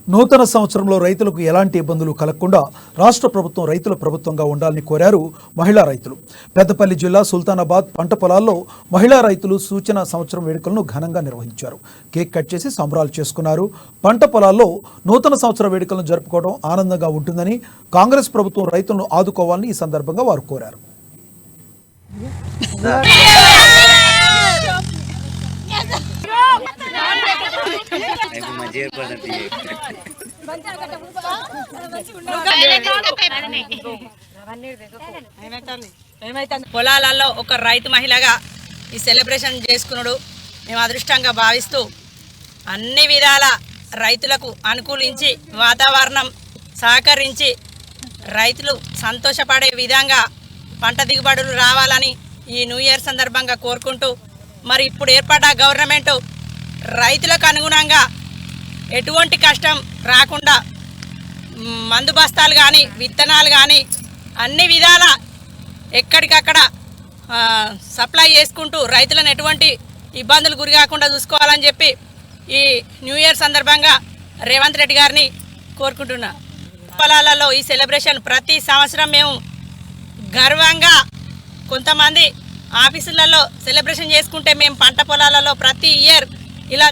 నూతన సంవత్సరంలో రైతులకు ఎలాంటి ఇబ్బందులు కలగకుండా రాష్ట్ర ప్రభుత్వం రైతుల ప్రభుత్వంగా ఉండాలని కోరారు మహిళా రైతులు. పెద్దపల్లి జిల్లా సుల్తానాబాద్ పంట పొలాల్లో మహిళా రైతులు సూచన సంవత్సరం వేడుకలను ఘనంగా నిర్వహించారు. కేక్ కట్ చేసి సంబరాలు చేసుకున్నారు. పంట పొలాల్లో నూతన సంవత్సర వేడుకలను జరుపుకోవడం ఆనందంగా ఉంటుందని కాంగ్రెస్ ప్రభుత్వం రైతులను ఆదుకోవాలని ఈ సందర్భంగా వారు కోరారు. పొలాలలో ఒక రైతు మహిళగా ఈ సెలబ్రేషన్ చేసుకున్నాడు మేము అదృష్టంగా భావిస్తూ అన్ని విధాల రైతులకు అనుకూలించి వాతావరణం సహకరించి రైతులు సంతోషపడే విధంగా పంట దిగుబడులు రావాలని ఈ న్యూ ఇయర్ సందర్భంగా కోరుకుంటూ మరి ఇప్పుడు ఏర్పడ్డ గవర్నమెంట్ రైతులకు అనుగుణంగా ఎటువంటి కష్టం రాకుండా మందు బస్తాలు కానీ విత్తనాలు కానీ అన్ని విధాల ఎక్కడికక్కడ సప్లై చేసుకుంటూ రైతులను ఎటువంటి ఇబ్బందులు గురి కాకుండా చూసుకోవాలని చెప్పి ఈ న్యూ ఇయర్ సందర్భంగా రేవంత్ రెడ్డి గారిని కోరుకుంటున్నా. పొలాలలో ఈ సెలబ్రేషన్ ప్రతి సంవత్సరం మేము గర్వంగా కొంతమంది ఆఫీసులలో సెలబ్రేషన్ చేసుకుంటే మేము పంట పొలాలలో ప్రతి ఇయర్ ఇలా